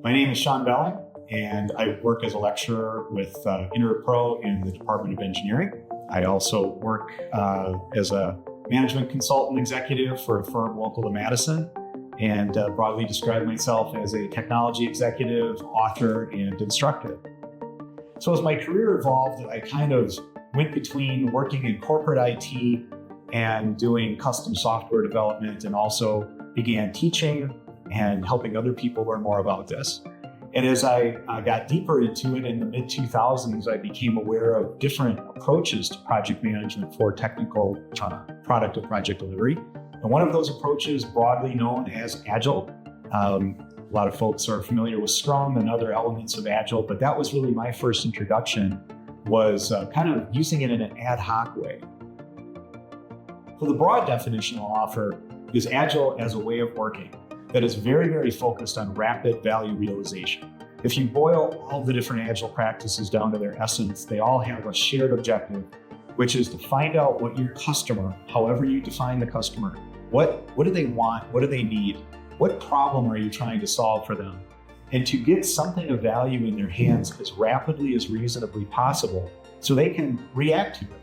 My name is Sean Belling, and I work as a lecturer with Intuit Pro in the Department of Engineering. I also work as a management consultant executive for a firm local to Madison, and broadly describe myself as a technology executive, author, and instructor. So as my career evolved, I kind of went between working in corporate IT and doing custom software development, and also began teaching and helping other people learn more about this. And as I got deeper into it in the mid-2000s, I became aware of different approaches to project management for technical product or project delivery. And one of those approaches, broadly known as Agile. A lot of folks are familiar with Scrum and other elements of Agile, but that was really my first introduction, was kind of using it in an ad hoc way. So the broad definition I'll offer is Agile as a way of working that is very, very focused on rapid value realization. If you boil all the different Agile practices down to their essence, they all have a shared objective, which is to find out what your customer, however you define the customer, what do they want, what do they need, what problem are you trying to solve for them, and to get something of value in their hands as rapidly as reasonably possible so they can react to it.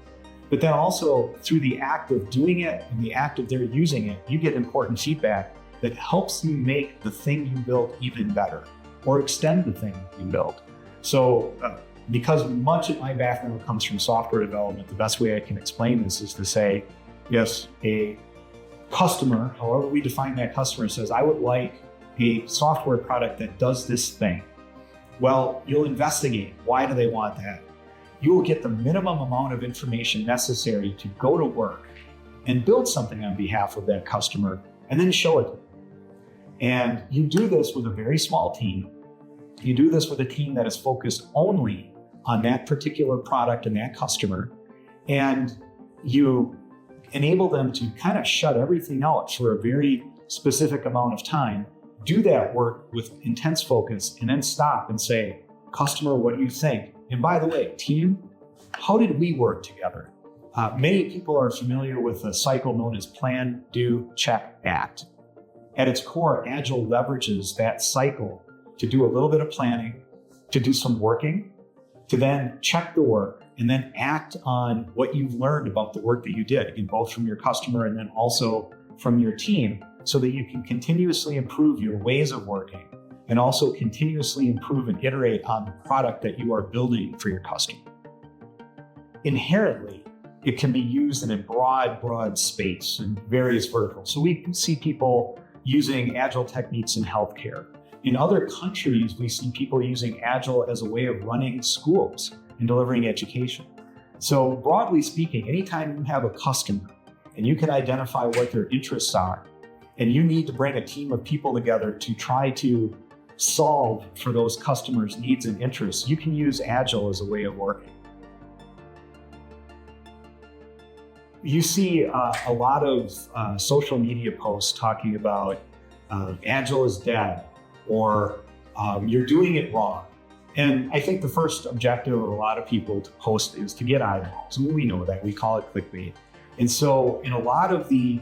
But then also through the act of doing it and the act of their using it, you get important feedback that helps you make the thing you built even better or extend the thing you built. So because much of my background comes from software development, the best way I can explain this is to say, yes, a customer, however we define that customer, says, I would like a software product that does this thing. Well, you'll investigate. Why do they want that? You will get the minimum amount of information necessary to go to work and build something on behalf of that customer and then show it to them. And you do this with a very small team. You do this with a team that is focused only on that particular product and that customer. And you enable them to kind of shut everything out for a very specific amount of time, do that work with intense focus, and then stop and say, customer, what do you think? And by the way, team, how did we work together? Many people are familiar with a cycle known as plan, do, check, act. At its core, Agile leverages that cycle to do a little bit of planning, to do some working, to then check the work, and then act on what you've learned about the work that you did, again, both from your customer and then also from your team, so that you can continuously improve your ways of working and also continuously improve and iterate on the product that you are building for your customer. Inherently, it can be used in a broad space in various verticals. So we see people using Agile techniques in healthcare. In other countries, we see people using Agile as a way of running schools and delivering education. So broadly speaking, anytime you have a customer and you can identify what their interests are, and you need to bring a team of people together to try to solve for those customers' needs and interests, you can use Agile as a way of working. You see a lot of social media posts talking about Agile is dead, or you're doing it wrong. And I think the first objective of a lot of people to post is to get eyeballs. And we know that, we call it clickbait. And so in a lot of the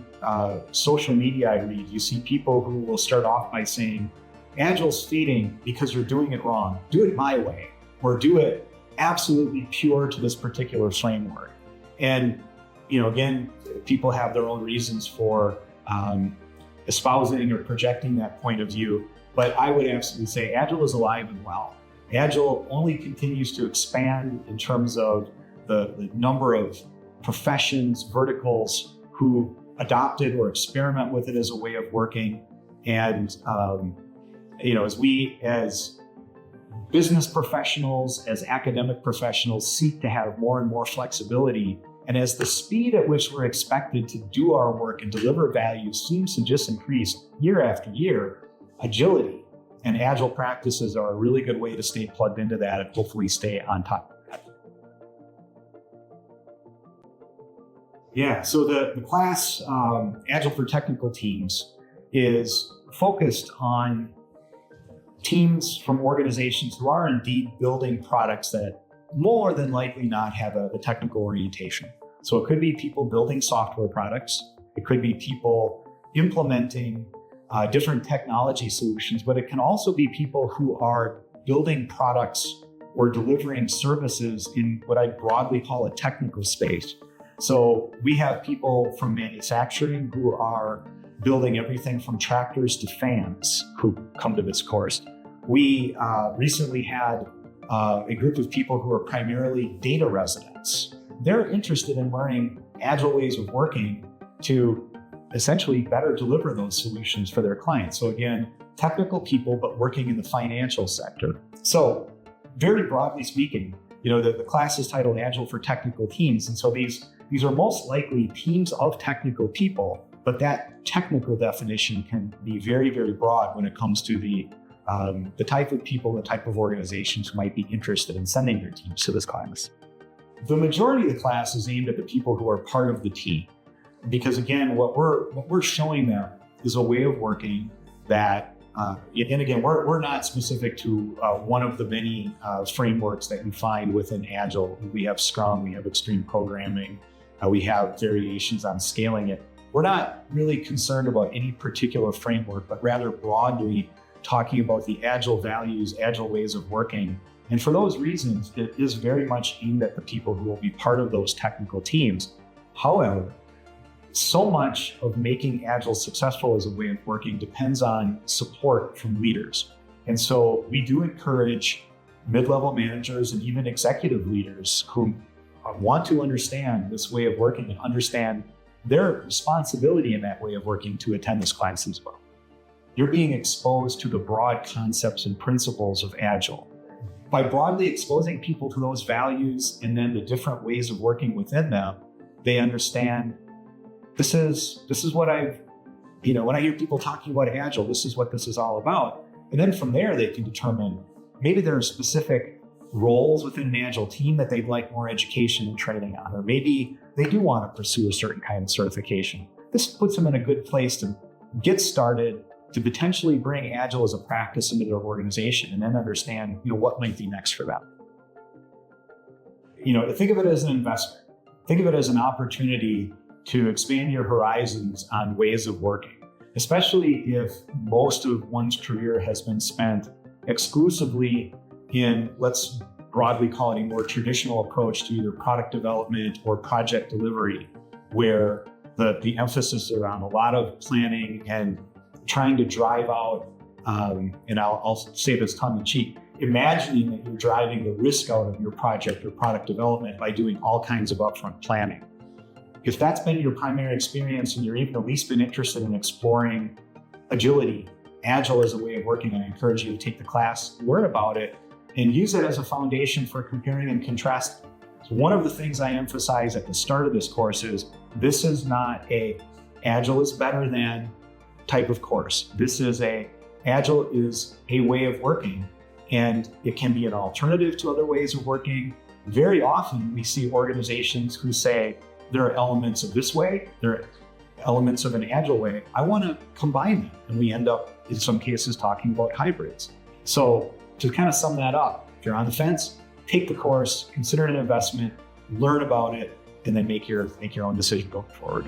social media I read, you see people who will start off by saying, Agile's fading because you're doing it wrong. Do it my way, or do it absolutely pure to this particular framework. And again, people have their own reasons for espousing or projecting that point of view, but I would absolutely say Agile is alive and well. Agile only continues to expand in terms of the number of professions, verticals who adopt it or experiment with it as a way of working. And as we as business professionals, as academic professionals, seek to have more and more flexibility, and as the speed at which we're expected to do our work and deliver value seems to just increase year after year, agility and Agile practices are a really good way to stay plugged into that and hopefully stay on top of that. Yeah, so the class, Agile for Technical Teams, is focused on teams from organizations who are indeed building products that more than likely not have a technical orientation. So it could be people building software products. It could be people implementing different technology solutions, but it can also be people who are building products or delivering services in what I broadly call a technical space. So we have people from manufacturing who are building everything from tractors to fans who come to this course. We recently had a group of people who are primarily data residents. They're interested in learning agile ways of working to essentially better deliver those solutions for their clients. So again, technical people, but working in the financial sector. So very broadly speaking, the class is titled Agile for Technical Teams. And so these are most likely teams of technical people, but that technical definition can be very, very broad when it comes to the type of people, the type of organizations who might be interested in sending their teams to this class. The majority of the class is aimed at the people who are part of the team. Because again, what we're showing them is a way of working that, and again, we're not specific to one of the many frameworks that you find within Agile. We have Scrum, we have Extreme Programming, we have variations on scaling it. We're not really concerned about any particular framework, but rather broadly talking about the Agile values, Agile ways of working. And for those reasons, it is very much aimed at the people who will be part of those technical teams. However, so much of making Agile successful as a way of working depends on support from leaders. And so we do encourage mid-level managers and even executive leaders who want to understand this way of working and understand their responsibility in that way of working to attend this class as well. You're being exposed to the broad concepts and principles of Agile. By broadly exposing people to those values and then the different ways of working within them, they understand this is what when I hear people talking about Agile, this is what this is all about. And then from there, they can determine maybe there are specific roles within an Agile team that they'd like more education and training on, or maybe they do want to pursue a certain kind of certification. This puts them in a good place to get started, to potentially bring Agile as a practice into their organization and then understand, what might be next for them. Think of it as an investment. Think of it as an opportunity to expand your horizons on ways of working, especially if most of one's career has been spent exclusively in, let's broadly call it, a more traditional approach to either product development or project delivery, where the emphasis is around a lot of planning and trying to drive out, and I'll say this tongue in cheek, imagining that you're driving the risk out of your project or product development by doing all kinds of upfront planning. If that's been your primary experience and you're even at least been interested in exploring agility, Agile as a way of working, I encourage you to take the class, learn about it, and use it as a foundation for comparing and contrasting. So one of the things I emphasize at the start of this course is this is not a Agile is better than type of course. Agile is a way of working, and it can be an alternative to other ways of working. Very often we see organizations who say, there are elements of this way, there are elements of an Agile way. I want to combine them. And we end up, in some cases, talking about hybrids. So to kind of sum that up, if you're on the fence, take the course, consider it an investment, learn about it, and then make your own decision going forward.